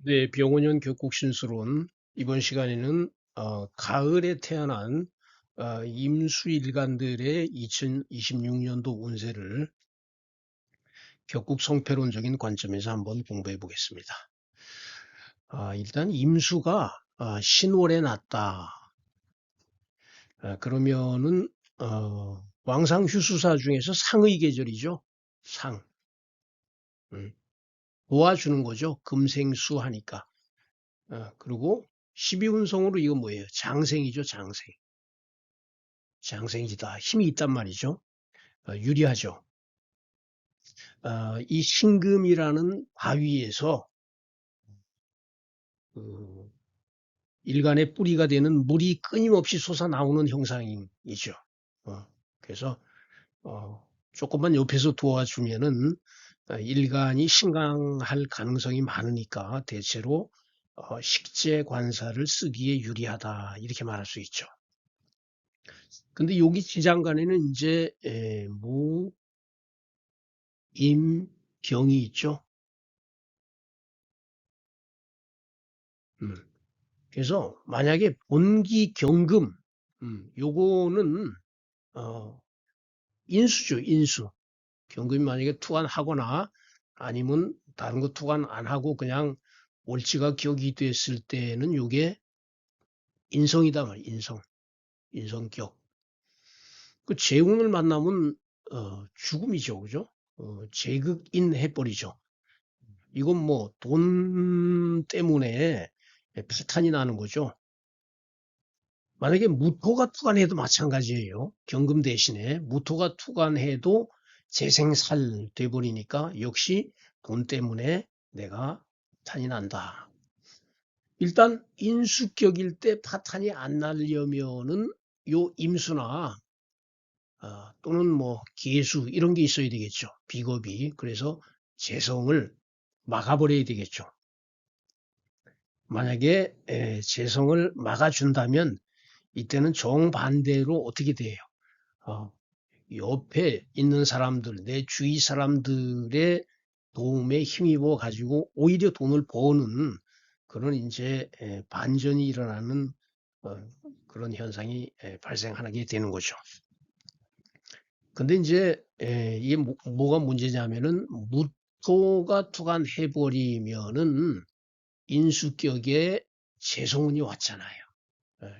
네, 병원연 격국신수론 이번 시간에는 가을에 태어난 임수일간들의 2026년도 운세를 격국성패론적인 관점에서 한번 공부해 보겠습니다. 일단 임수가 신월에 났다. 그러면은 왕상휴수사 중에서 상의 계절이죠. 상. 음, 도와주는 거죠. 금생수 하니까. 그리고 12운성으로 이거 뭐예요? 장생이죠, 장생. 장생이다. 힘이 있단 말이죠. 유리하죠. 이 신금이라는 바위에서 그 일간의 뿌리가 되는 물이 끊임없이 솟아나오는 형상이죠. 그래서 조금만 옆에서 도와주면은 일간이 신강할 가능성이 많으니까 대체로 식재 관사를 쓰기에 유리하다 이렇게 말할 수 있죠. 근데 여기 지장간에는 이제 무, 임, 경이 있죠. 음. 그래서 만약에 본기 경금, 요거는 어, 인수죠, 인수. 경금이 만약에 투관하거나 아니면 다른 거 투관 안 하고 그냥 월치가 격이 됐을 때는 요게 인성이다 말, 인성, 인성격. 그 재운을 만나면 죽음이죠, 그죠? 재극인 해버리죠. 이건 뭐 돈 때문에 파탄이 나는 거죠. 만약에 무토가 투관해도 마찬가지예요. 경금 대신에 무토가 투관해도 재생살 돼버리니까 역시 돈 때문에 내가 파탄이 난다. 일단 인수격일 때 파탄이 안 나려면은 요 임수나 또는 뭐 계수 이런 게 있어야 되겠죠. 비겁이. 그래서 재성을 막아버려야 되겠죠. 만약에 재성을 막아준다면 이때는 정반대로 어떻게 돼요? 어, 옆에 있는 사람들, 내 주위 사람들의 도움에 힘입어 가지고 오히려 돈을 버는 그런 이제 반전이 일어나는 어, 그런 현상이 발생하게 되는 거죠. 근데 이제 이게 뭐가 문제냐면은 무토가 투관해버리면은 인수격에 재성운이 왔잖아요.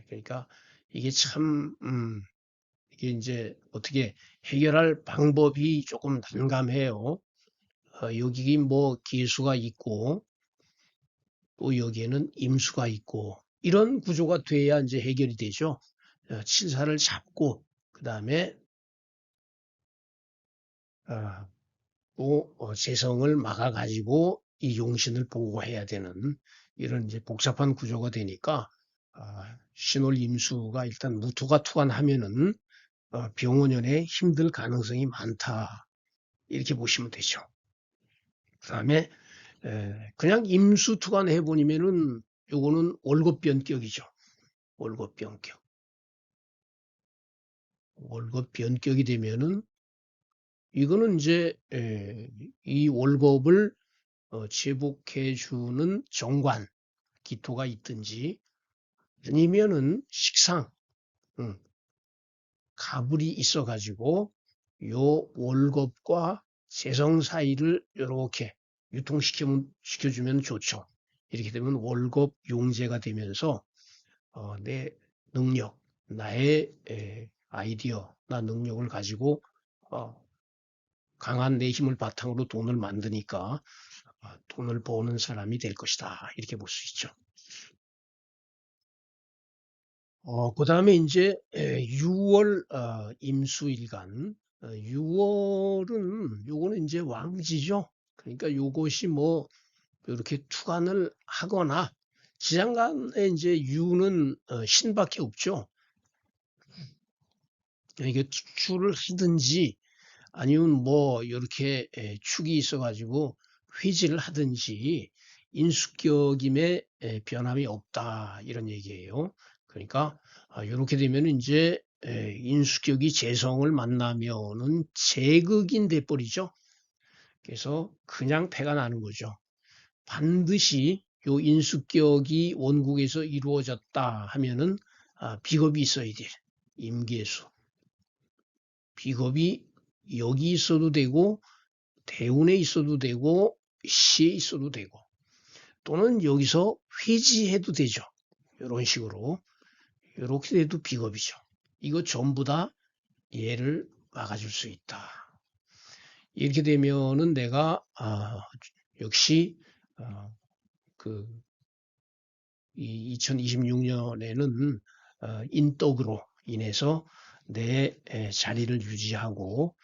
그러니까 이게 참 이게 이제 어떻게 해결할 방법이 조금 난감해요. 여기 뭐 기수가 있고 또 여기에는 임수가 있고 이런 구조가 돼야 이제 해결이 되죠. 칠사를 잡고 그 다음에 또 재성을 막아가지고 이 용신을 보호해야 되는 이런 이제 복잡한 구조가 되니까 신월 임수가 일단 무토가 투관하면은 병원연에 힘들 가능성이 많다. 이렇게 보시면 되죠. 그 다음에 그냥 임수투관 해보면은 요거는 월급변격이죠. 월급변격. 월급변격이 되면은 이거는 이제 이 월급을 제복해주는 정관, 기토가 있든지 아니면은 식상, 가불이 있어가지고 요 월급과 재성 사이를 이렇게 유통시켜주면 좋죠. 이렇게 되면 월급 용제가 되면서 내 능력, 나의 아이디어, 나 능력을 가지고 어, 강한 내 힘을 바탕으로 돈을 만드니까 돈을 버는 사람이 될 것이다. 이렇게 볼 수 있죠. 그 다음에 이제 6월 임수일간 6월은 요거는 이제 왕지죠. 그러니까 요것이 뭐 이렇게 투관을 하거나 지장간에 이제 유는 신밖에 없죠. 이게 투출을 하든지 아니면 뭐 이렇게 축이 있어가지고 회지를 하든지 인수격임에 변함이 없다 이런 얘기예요. 그러니까 이렇게 되면 이제 인수격이 재성을 만나면은 재극인 돼버리죠. 그래서 그냥 패가 나는 거죠. 반드시 요 인수격이 원국에서 이루어졌다 하면은 비겁이 있어야 돼. 임계수. 비겁이 여기 있어도 되고 대운에 있어도 되고 시에 있어도 되고 또는 여기서 회지해도 되죠. 이런 식으로 이렇게 돼도 비겁이죠. 이거 전부 다 얘를 막아줄 수 있다. 이렇게 되면은 내가 역시 그 2026년에는 인덕으로 인해서 내 자리를 유지하고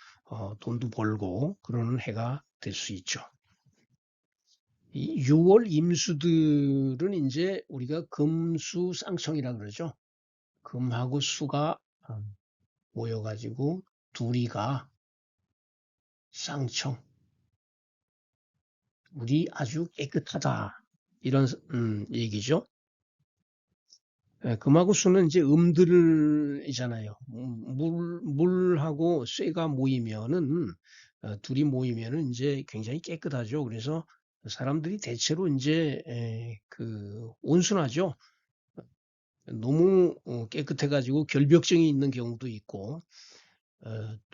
돈도 벌고 그러는 해가 될 수 있죠. 이 6월 임수들은 이제 우리가 금수 쌍청이라 그러죠. 금하고 수가 모여가지고 둘이가 쌍청. 우리 아주 깨끗하다. 이런 얘기죠. 금하고 수는 이제 음들이잖아요. 물하고 쇠가 모이면은 둘이 모이면은 이제 굉장히 깨끗하죠. 그래서 사람들이 대체로 이제 그 온순하죠. 너무 깨끗해가지고 결벽증이 있는 경우도 있고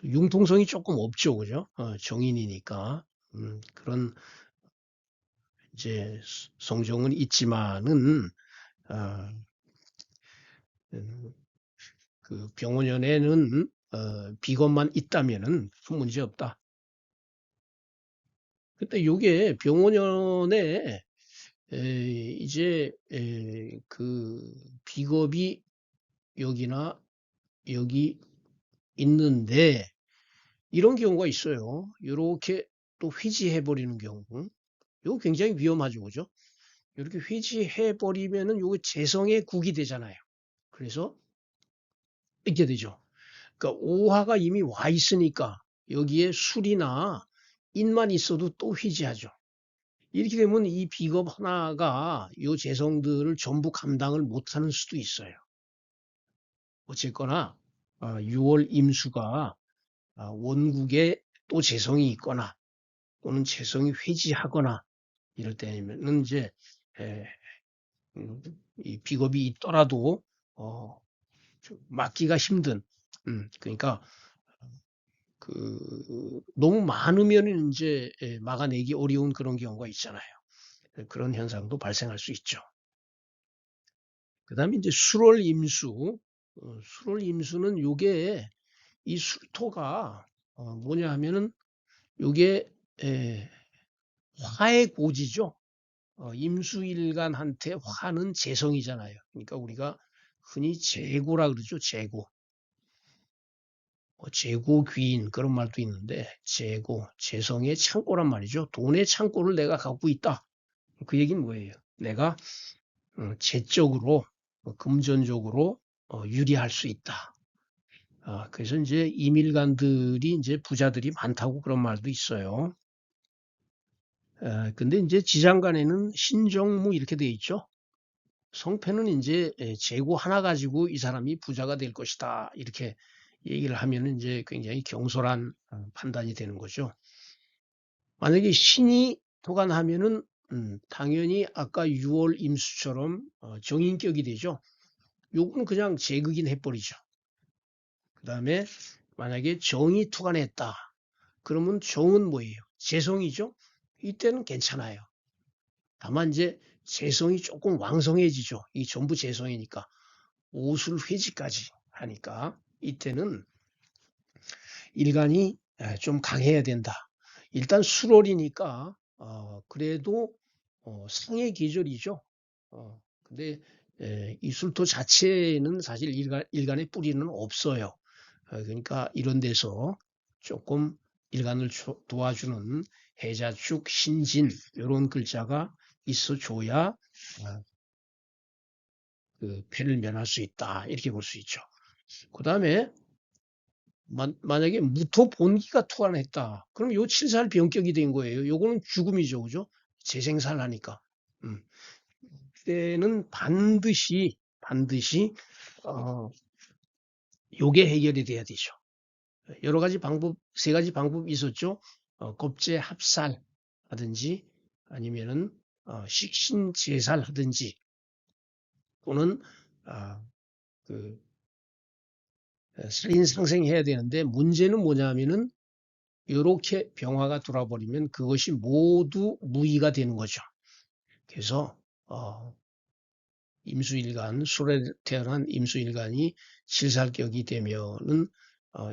융통성이 조금 없죠, 그죠? 정인이니까 그런 이제 성정은 있지만은 그 병원연에는 비건만 있다면은 큰 문제 없다. 근데 요게 병원연에 이제 그 비겁이 여기나 여기 있는데 이런 경우가 있어요. 이렇게 또 회지해 버리는 경우. 이거 굉장히 위험하죠, 그죠? 이렇게 회지해 버리면은 요게 재성의 국이 되잖아요. 그래서 이렇게 되죠. 그러니까 오화가 이미 와 있으니까 여기에 술이나 인만 있어도 또 회지하죠. 이렇게 되면 이 비겁 하나가 이 재성들을 전부 감당을 못하는 수도 있어요. 어쨌거나 6월 임수가 원국에 또 재성이 있거나 또는 재성이 회지하거나 이럴 때면은 이제 이 비겁이 있더라도 막기가 힘든 그러니까 너무 많으면 이제 막아내기 어려운 그런 경우가 있잖아요. 그런 현상도 발생할 수 있죠. 그다음에 이제 술월 임수, 술월 임수는 요게 이 술토가 뭐냐 하면은 요게 화의 고지죠. 임수일간한테 화는 재성이잖아요. 그러니까 우리가 흔히 재고라 그러죠. 재고. 재고귀인 그런 말도 있는데 재고, 재성의 창고란 말이죠. 돈의 창고를 내가 갖고 있다. 그 얘기는 뭐예요? 내가 재적으로 금전적으로 유리할 수 있다. 그래서 이제 이밀간들이 이제 부자들이 많다고 그런 말도 있어요. 근데 이제 지장간에는 신정무 이렇게 돼 있죠. 성패는 이제 재고 하나 가지고 이 사람이 부자가 될 것이다. 이렇게 얘기를 하면 이제 굉장히 경솔한 판단이 되는 거죠. 만약에 신이 도관하면은 당연히 아까 6월 임수처럼 정인격이 되죠. 요거는 그냥 재극인 해버리죠. 그 다음에 만약에 정이 투관했다. 그러면 정은 뭐예요? 재성이죠. 이때는 괜찮아요. 다만 이제 재성이 조금 왕성해지죠. 이 전부 재성이니까 오술 회지까지 하니까 이때는 일간이 좀 강해야 된다. 일단 수월이니까 그래도 상의 계절이죠. 근데 이 술토 자체는 사실 일간의 뿌리는 없어요. 그러니까 이런 데서 조금 일간을 도와주는 해자축, 신진 이런 글자가 있어줘야 그 패를 면할 수 있다. 이렇게 볼 수 있죠. 그 다음에 만약에 무토 본기가 투환했다. 그럼 요 칠살 병격이 된 거예요. 요거는 죽음이죠. 그죠? 재생살하니까. 그때는 반드시 요게 해결이 돼야 되죠. 여러 가지 방법, 세 가지 방법이 있었죠. 겁재 합살하든지 아니면은 식신제사를 하든지 또는 살인상생해야 되는데 문제는 뭐냐면은 이렇게 병화가 돌아버리면 그것이 모두 무의가 되는 거죠. 그래서 임수일간, 술에 태어난 임수일간이 칠살격이 되면은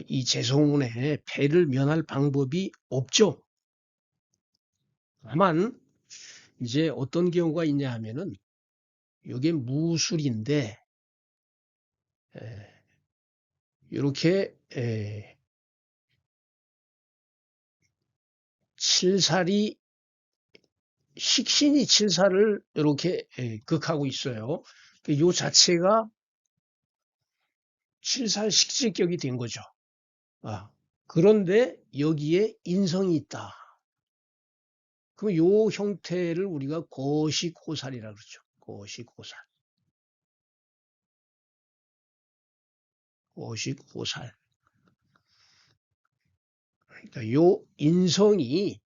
이 재성운의 폐를 면할 방법이 없죠. 다만 이제 어떤 경우가 있냐 하면은 이게 무술인데 이렇게 칠살이 식신이 칠살을 이렇게 극하고 있어요. 이 자체가 칠살 식신격이 된 거죠. 그런데 여기에 인성이 있다. 그럼 요 형태를 우리가 거식호살이라고 그러죠. 거식호살. 거식호살. 그러니까 요 인성이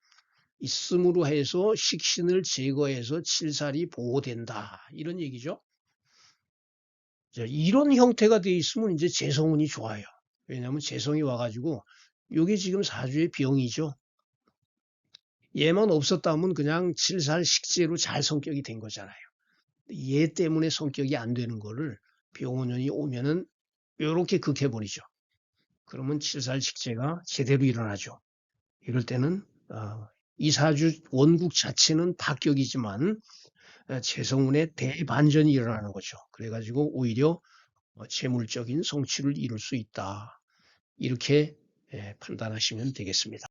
있음으로 해서 식신을 제거해서 칠살이 보호된다. 이런 얘기죠. 자, 이런 형태가 돼 있으면 이제 재성운이 좋아요. 왜냐하면 재성이 와가지고 이게 지금 사주의 병이죠. 얘만 없었다면 그냥 칠살 식재로 잘 성격이 된 거잖아요. 얘 때문에 성격이 안 되는 거를 병원년이 오면은 이렇게 극해버리죠. 그러면 칠살 식재가 제대로 일어나죠. 이럴 때는 이 사주 원국 자체는 박격이지만 재성운의 대반전이 일어나는 거죠. 그래가지고 오히려 재물적인 성취를 이룰 수 있다. 이렇게 판단하시면 되겠습니다.